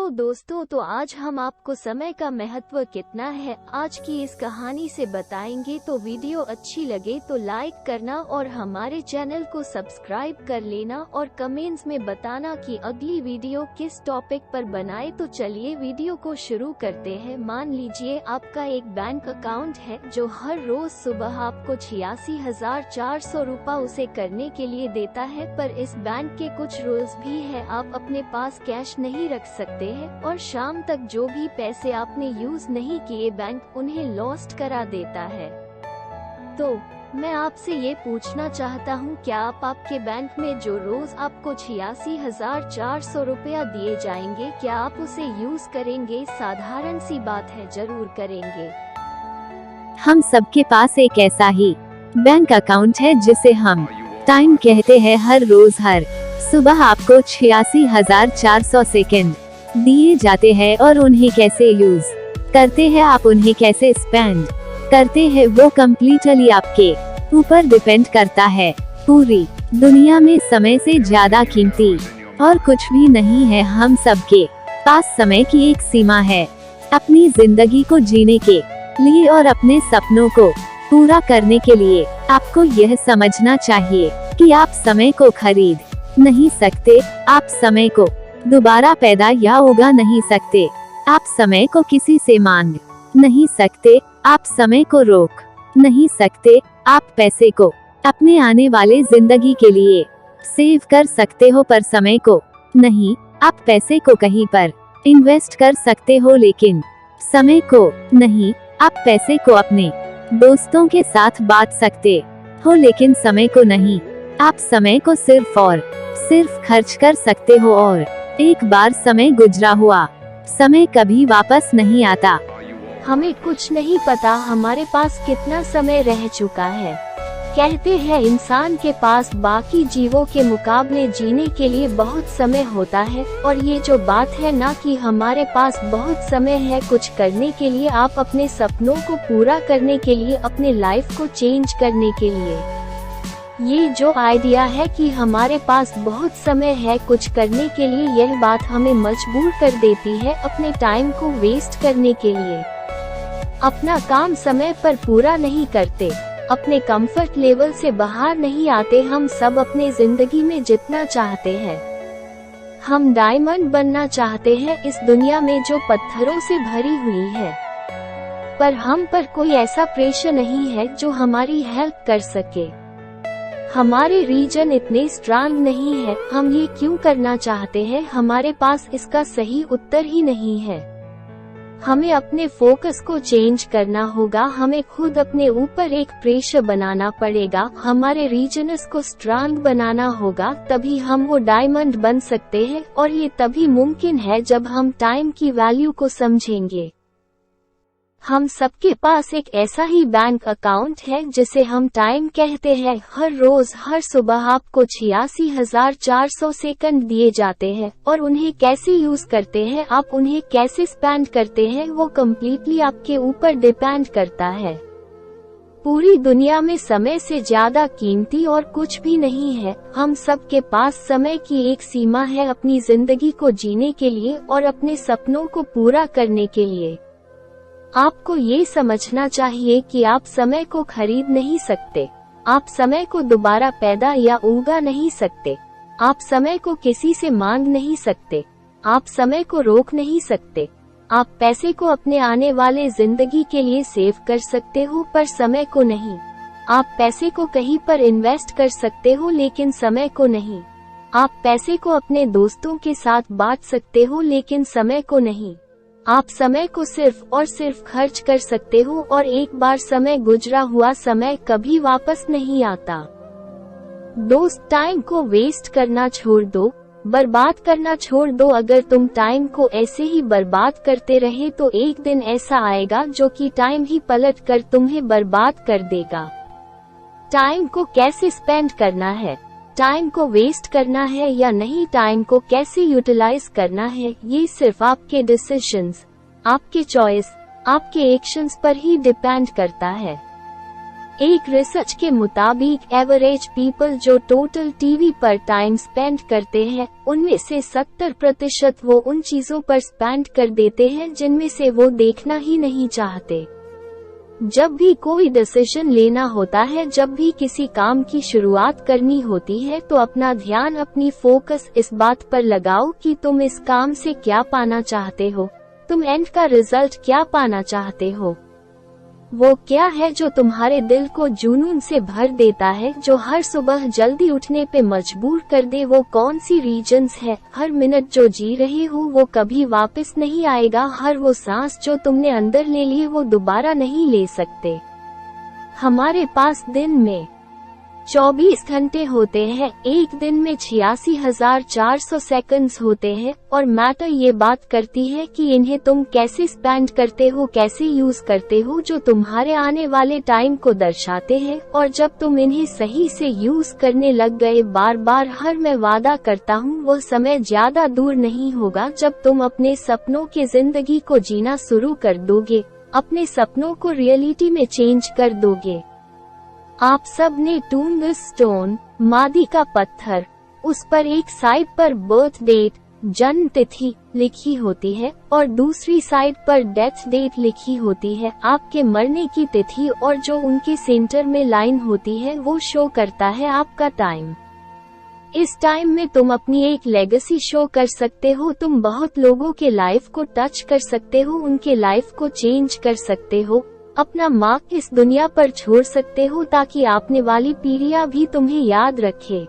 Hello दोस्तों, तो आज हम आपको समय का महत्व कितना है आज की इस कहानी से बताएंगे। तो वीडियो अच्छी लगे तो लाइक करना और हमारे चैनल को सब्सक्राइब कर लेना और कमेंट्स में बताना कि अगली वीडियो किस टॉपिक पर बनाए। तो चलिए वीडियो को शुरू करते हैं। मान लीजिए आपका एक बैंक अकाउंट है जो हर रोज सुबह आपको 86,400 रुपए उसे करने के लिए देता है, पर इस बैंक के कुछ रूल्स भी है। आप अपने पास कैश नहीं रख सकते हैं और शाम तक जो भी पैसे आपने यूज नहीं किए बैंक उन्हें लॉस्ट करा देता है। तो मैं आपसे ये पूछना चाहता हूँ, क्या आप आपके बैंक में जो रोज आपको 86,400 रुपया दिए जाएंगे, क्या आप उसे यूज करेंगे? साधारण सी बात है, जरूर करेंगे। हम सबके पास एक ऐसा ही बैंक अकाउंट है जिसे हम टाइम कहते हैं। हर रोज हर सुबह आपको 86,400 सेकंड दिए जाते हैं और उन्हें कैसे यूज करते हैं, आप उन्हें कैसे स्पेंड करते हैं, वो कम्प्लीटली आपके ऊपर डिपेंड करता है। पूरी दुनिया में समय से ज्यादा कीमती और कुछ भी नहीं है। हम सबके पास समय की एक सीमा है अपनी जिंदगी को जीने के लिए और अपने सपनों को पूरा करने के लिए। आपको यह समझना चाहिए कि आप समय को खरीद नहीं सकते, आप समय को दोबारा पैदा या उगा नहीं सकते, आप समय को किसी से मांग नहीं सकते, आप समय को रोक नहीं सकते। आप पैसे को अपने आने वाले जिंदगी के लिए सेव कर सकते हो पर समय को नहीं। आप पैसे को कहीं पर इन्वेस्ट कर सकते हो लेकिन समय को नहीं। आप पैसे को अपने दोस्तों के साथ बांट सकते हो लेकिन समय को नहीं। आप समय को सिर्फ और सिर्फ खर्च कर सकते हो और एक बार समय गुजरा हुआ समय कभी वापस नहीं आता। हमें कुछ नहीं पता हमारे पास कितना समय रह चुका है। कहते हैं इंसान के पास बाकी जीवों के मुकाबले जीने के लिए बहुत समय होता है, और ये जो बात है ना कि हमारे पास बहुत समय है कुछ करने के लिए, आप अपने सपनों को पूरा करने के लिए, अपने लाइफ को चेंज करने के लिए। ये जो आइडिया है कि हमारे पास बहुत समय है कुछ करने के लिए, यह बात हमें मजबूर कर देती है अपने टाइम को वेस्ट करने के लिए। अपना काम समय पर पूरा नहीं करते, अपने कंफर्ट लेवल से बाहर नहीं आते। हम सब अपने जिंदगी में जितना चाहते हैं, हम डायमंड बनना चाहते हैं इस दुनिया में जो पत्थरों से भरी हुई है, पर हम पर कोई ऐसा प्रेशर नहीं है जो हमारी हेल्प कर सके। हमारे रीजन इतने स्ट्रांग नहीं है। हम ये क्यों करना चाहते हैं, हमारे पास इसका सही उत्तर ही नहीं है। हमें अपने फोकस को चेंज करना होगा, हमें खुद अपने ऊपर एक प्रेशर बनाना पड़ेगा, हमारे रीजनस को स्ट्रांग बनाना होगा, तभी हम वो डायमंड बन सकते हैं। और ये तभी मुमकिन है जब हम टाइम की वैल्यू को समझेंगे। हम सबके पास एक ऐसा ही बैंक अकाउंट है जिसे हम टाइम कहते हैं। हर रोज हर सुबह आपको 86,400 सेकंड दिए जाते हैं और उन्हें कैसे यूज करते हैं, आप उन्हें कैसे स्पेंड करते हैं, वो कम्प्लीटली आपके ऊपर डिपेंड करता है। पूरी दुनिया में समय से ज्यादा कीमती और कुछ भी नहीं है। हम सबके पास समय की एक सीमा है अपनी जिंदगी को जीने के लिए और अपने सपनों को पूरा करने के लिए। आपको ये समझना चाहिए कि आप समय को खरीद नहीं सकते, आप समय को दोबारा पैदा या उगा नहीं सकते, आप समय को किसी से मांग नहीं सकते, आप समय को रोक नहीं सकते। आप पैसे को अपने आने वाले जिंदगी के लिए सेव कर सकते हो पर समय को नहीं। आप पैसे को कहीं पर इन्वेस्ट कर सकते हो लेकिन समय को नहीं। आप पैसे को अपने दोस्तों के साथ बांट सकते हो लेकिन समय को नहीं। आप समय को सिर्फ और सिर्फ खर्च कर सकते हो और एक बार समय गुजरा हुआ समय कभी वापस नहीं आता। दोस्त, टाइम को वेस्ट करना छोड़ दो, बर्बाद करना छोड़ दो। अगर तुम टाइम को ऐसे ही बर्बाद करते रहे तो एक दिन ऐसा आएगा जो कि टाइम ही पलट कर तुम्हें बर्बाद कर देगा। टाइम को कैसे स्पेंड करना है, टाइम को वेस्ट करना है या नहीं, टाइम को कैसे यूटिलाइज करना है, ये सिर्फ आपके डिसीजंस, आपके चॉइस, आपके एक्शंस पर ही डिपेंड करता है। एक रिसर्च के मुताबिक एवरेज पीपल जो टोटल टीवी पर टाइम स्पेंड करते हैं, उनमें से 70% वो उन चीजों पर स्पेंड कर देते हैं जिनमें से वो देखना ही नहीं चाहते। जब भी कोई डिसीजन लेना होता है, जब भी किसी काम की शुरुआत करनी होती है, तो अपना ध्यान, अपनी फोकस इस बात पर लगाओ कि तुम इस काम से क्या पाना चाहते हो, तुम एंड का रिजल्ट क्या पाना चाहते हो। वो क्या है जो तुम्हारे दिल को जुनून से भर देता है, जो हर सुबह जल्दी उठने पे मजबूर कर दे। वो कौन सी रीजंस है। हर मिनट जो जी रहे हो वो कभी वापस नहीं आएगा। हर वो सांस जो तुमने अंदर ले ली वो दोबारा नहीं ले सकते। हमारे पास दिन में 24 घंटे होते हैं, एक दिन में 86,400 सेकंड्स होते हैं, और मैटर ये बात करती है कि इन्हें तुम कैसे स्पेंड करते हो, कैसे यूज करते हो, जो तुम्हारे आने वाले टाइम को दर्शाते हैं। और जब तुम इन्हें सही से यूज करने लग गए बार बार, मैं वादा करता हूँ वो समय ज्यादा दूर नहीं होगा जब तुम अपने सपनों के जिंदगी को जीना शुरू कर दोगे, अपने सपनों को रियलिटी में चेंज कर दोगे। आप सब ने टून द स्टोन, मादी का पत्थर, उस पर एक साइड पर बर्थ डेट, जन्म तिथि लिखी होती है और दूसरी साइड पर डेथ डेट लिखी होती है, आपके मरने की तिथि, और जो उनके सेंटर में लाइन होती है वो शो करता है आपका टाइम। इस टाइम में तुम अपनी एक लेगेसी शो कर सकते हो, तुम बहुत लोगों के लाइफ को टच कर सकते हो, उनके लाइफ को चेंज कर सकते हो, अपना मार्क इस दुनिया पर छोड़ सकते हो ताकि आने वाली पीढ़ियां भी तुम्हें याद रखे।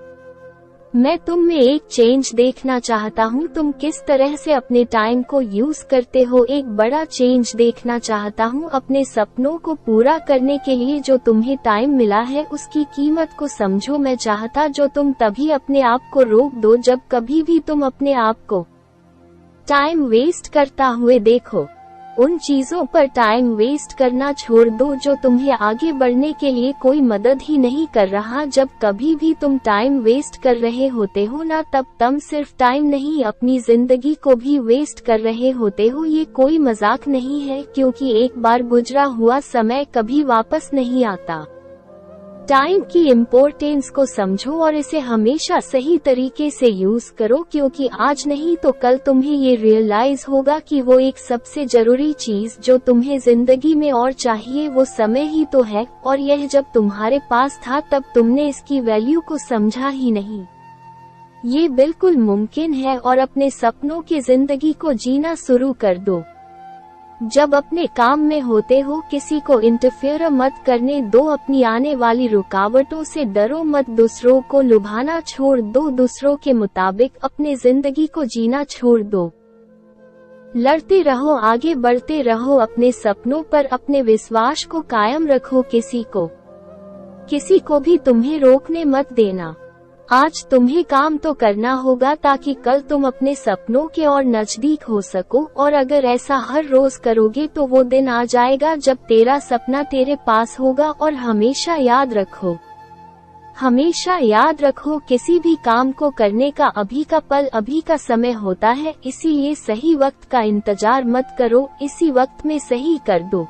मैं तुम में एक चेंज देखना चाहता हूँ, तुम किस तरह से अपने टाइम को यूज करते हो। एक बड़ा चेंज देखना चाहता हूँ अपने सपनों को पूरा करने के लिए। जो तुम्हें टाइम मिला है उसकी कीमत को समझो। मैं चाहता जो तुम तभी अपने आप को रोक दो जब कभी भी तुम अपने आप को टाइम वेस्ट करता हुए देखो। उन चीजों पर टाइम वेस्ट करना छोड़ दो जो तुम्हें आगे बढ़ने के लिए कोई मदद ही नहीं कर रहा। जब कभी भी तुम टाइम वेस्ट कर रहे होते हो ना, तब तुम सिर्फ टाइम नहीं अपनी जिंदगी को भी वेस्ट कर रहे होते हो। ये कोई मजाक नहीं है, क्योंकि एक बार गुजरा हुआ समय कभी वापस नहीं आता। टाइम की इम्पोर्टेंस को समझो और इसे हमेशा सही तरीके से यूज करो, क्योंकि आज नहीं तो कल तुम्हें ये रियलाइज होगा कि वो एक सबसे जरूरी चीज जो तुम्हें जिंदगी में और चाहिए वो समय ही तो है, और यह जब तुम्हारे पास था तब तुमने इसकी वैल्यू को समझा ही नहीं। ये बिल्कुल मुमकिन है, और अपने सपनों की जिंदगी को जीना शुरू कर दो। जब अपने काम में होते हो किसी को इंटरफेयर मत करने दो, अपनी आने वाली रुकावटों से डरो मत, दूसरों को लुभाना छोड़ दो, दूसरों के मुताबिक अपने जिंदगी को जीना छोड़ दो। लड़ते रहो, आगे बढ़ते रहो, अपने सपनों पर अपने विश्वास को कायम रखो। किसी को भी तुम्हें रोकने मत देना। आज तुम्हें काम तो करना होगा ताकि कल तुम अपने सपनों के और नजदीक हो सको, और अगर ऐसा हर रोज करोगे तो वो दिन आ जाएगा जब तेरा सपना तेरे पास होगा। और हमेशा याद रखो किसी भी काम को करने का अभी का पल, अभी का समय होता है, इसीलिए सही वक्त का इंतजार मत करो, इसी वक्त में सही कर दो।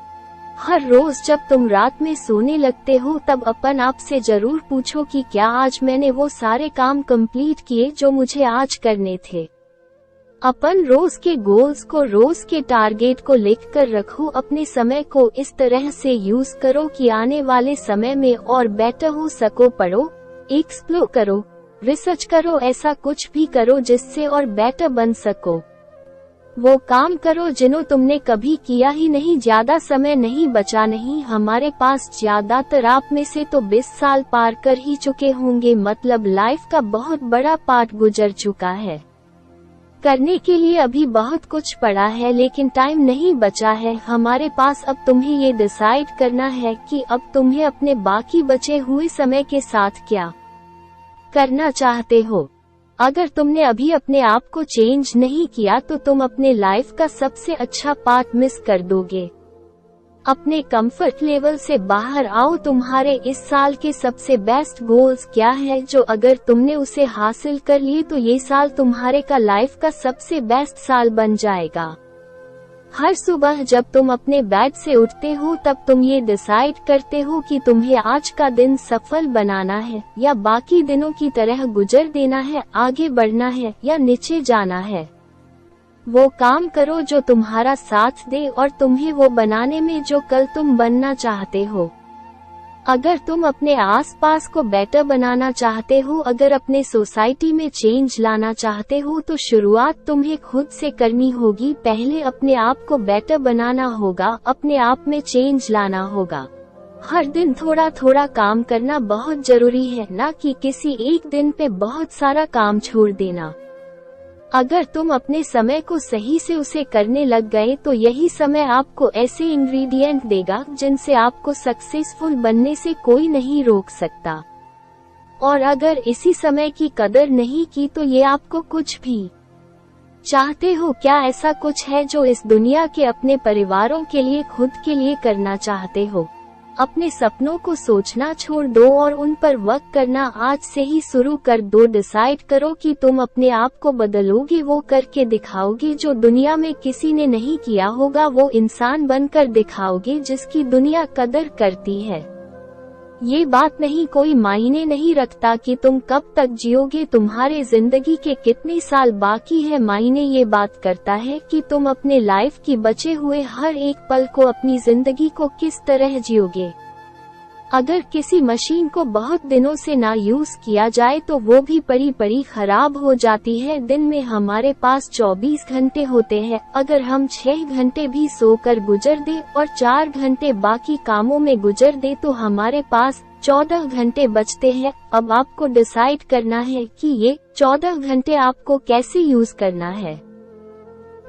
हर रोज जब तुम रात में सोने लगते हो तब अपन आप से जरूर पूछो कि क्या आज मैंने वो सारे काम कंप्लीट किए जो मुझे आज करने थे। अपन रोज के गोल्स को, रोज के टारगेट को लिख कर रखो। अपने समय को इस तरह से यूज करो कि आने वाले समय में और बेटर हो सको। पढ़ो, एक्सप्लोर करो, रिसर्च करो, ऐसा कुछ भी करो जिससे और बेटर बन सको। वो काम करो जिन्हों तुमने कभी किया ही नहीं। ज्यादा समय नहीं बचा नहीं हमारे पास, ज्यादातर आप में से तो 20 साल पार कर ही चुके होंगे, मतलब लाइफ का बहुत बड़ा पार्ट गुजर चुका है। करने के लिए अभी बहुत कुछ पड़ा है, लेकिन टाइम नहीं बचा है हमारे पास। अब तुम्हें ये डिसाइड करना है कि अब तुम्हें अपने बाकी बचे हुए समय के साथ क्या करना चाहते हो। अगर तुमने अभी अपने आप को चेंज नहीं किया तो तुम अपने लाइफ का सबसे अच्छा पार्ट मिस कर दोगे। अपने कंफर्ट लेवल से बाहर आओ। तुम्हारे इस साल के सबसे बेस्ट गोल्स क्या है, जो अगर तुमने उसे हासिल कर लिए तो ये साल तुम्हारे का लाइफ का सबसे बेस्ट साल बन जाएगा। हर सुबह जब तुम अपने बेड से उठते हो तब तुम ये डिसाइड करते हो कि तुम्हें आज का दिन सफल बनाना है या बाकी दिनों की तरह गुजर देना है, आगे बढ़ना है या नीचे जाना है। वो काम करो जो तुम्हारा साथ दे और तुम्हें वो बनाने में जो कल तुम बनना चाहते हो। अगर तुम अपने आसपास को बेटर बनाना चाहते हो, अगर अपने सोसाइटी में चेंज लाना चाहते हो, तो शुरुआत तुम्हें खुद से करनी होगी। पहले अपने आप को बेटर बनाना होगा, अपने आप में चेंज लाना होगा। हर दिन थोड़ा थोड़ा काम करना बहुत जरूरी है, ना कि किसी एक दिन पे बहुत सारा काम छोड़ देना। अगर तुम अपने समय को सही से उसे करने लग गए तो यही समय आपको ऐसे इंग्रेडिएंट देगा जिनसे आपको सक्सेसफुल बनने से कोई नहीं रोक सकता। और अगर इसी समय की कदर नहीं की तो ये आपको कुछ भी चाहते हो। क्या ऐसा कुछ है जो इस दुनिया के अपने परिवारों के लिए, खुद के लिए करना चाहते हो? अपने सपनों को सोचना छोड़ दो और उन पर वर्क करना आज से ही शुरू कर दो। डिसाइड करो कि तुम अपने आप को बदलोगे, वो करके दिखाओगे जो दुनिया में किसी ने नहीं किया होगा। वो इंसान बनकर दिखाओगे जिसकी दुनिया कदर करती है। ये बात नहीं, कोई मायने नहीं रखता कि तुम कब तक जियोगे, तुम्हारे जिंदगी के कितने साल बाकी है। मायने ये बात करता है कि तुम अपने लाइफ की बचे हुए हर एक पल को, अपनी जिंदगी को किस तरह जियोगे। अगर किसी मशीन को बहुत दिनों से ना यूज किया जाए तो वो भी पड़ी खराब हो जाती है। दिन में हमारे पास 24 घंटे होते हैं। अगर हम 6 घंटे भी सोकर गुजर दे और 4 घंटे बाकी कामों में गुजर दे तो हमारे पास 14 घंटे बचते हैं। अब आपको डिसाइड करना है कि ये 14 घंटे आपको कैसे यूज करना है।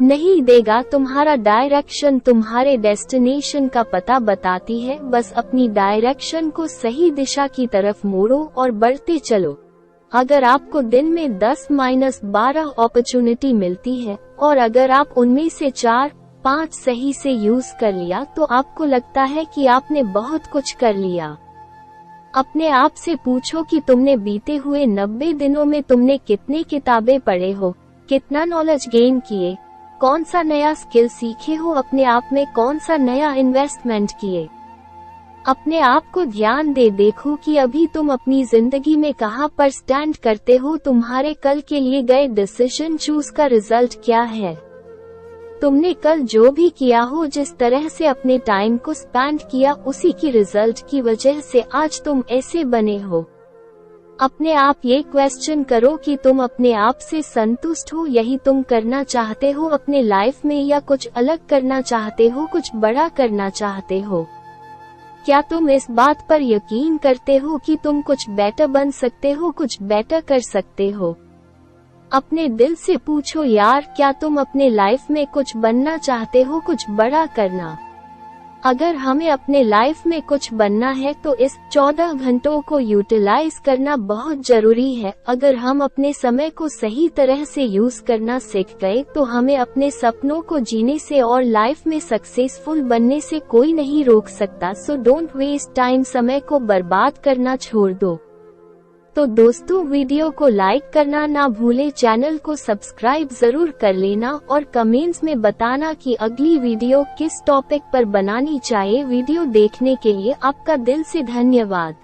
नहीं देगा तुम्हारा डायरेक्शन तुम्हारे डेस्टिनेशन का पता बताती है। बस अपनी डायरेक्शन को सही दिशा की तरफ मोड़ो और बढ़ते चलो। अगर आपको दिन में 10-12 अपॉर्चुनिटी मिलती है और अगर आप उनमें से 4-5 सही से यूज कर लिया तो आपको लगता है कि आपने बहुत कुछ कर लिया। अपने आप से पूछो कि तुमने बीते हुए 90 दिनों में तुमने कितनी किताबें पढ़े हो, कितना नॉलेज गेन किए, कौन सा नया स्किल सीखे हो, अपने आप में कौन सा नया इन्वेस्टमेंट किए। अपने आप को ध्यान दे देखो कि अभी तुम अपनी जिंदगी में कहां पर स्टैंड करते हो। तुम्हारे कल के लिए गए डिसीजन चूज का रिजल्ट क्या है। तुमने कल जो भी किया हो, जिस तरह से अपने टाइम को स्पेंड किया, उसी की रिजल्ट की वजह से आज तुम ऐसे बने हो। अपने आप ये क्वेश्चन करो कि तुम अपने आप से संतुष्ट हो, यही तुम करना चाहते हो अपने लाइफ में, या कुछ अलग करना चाहते हो, कुछ बड़ा करना चाहते हो। क्या तुम इस बात पर यकीन करते हो कि तुम कुछ बेटर बन सकते हो, कुछ बेटर कर सकते हो? अपने दिल से पूछो यार, क्या तुम अपने लाइफ में कुछ बनना चाहते हो, कुछ बड़ा करना? अगर हमें अपने लाइफ में कुछ बनना है तो इस 14 घंटों को यूटिलाइज करना बहुत जरूरी है। अगर हम अपने समय को सही तरह से यूज करना सीख गए तो हमें अपने सपनों को जीने से और लाइफ में सक्सेसफुल बनने से कोई नहीं रोक सकता। सो डोंट वेस्ट टाइम, समय को बर्बाद करना छोड़ दो। तो दोस्तों, वीडियो को लाइक करना ना भूले, चैनल को सब्सक्राइब जरूर कर लेना और कमेंट्स में बताना कि अगली वीडियो किस टॉपिक पर बनानी चाहिए। वीडियो देखने के लिए आपका दिल से धन्यवाद।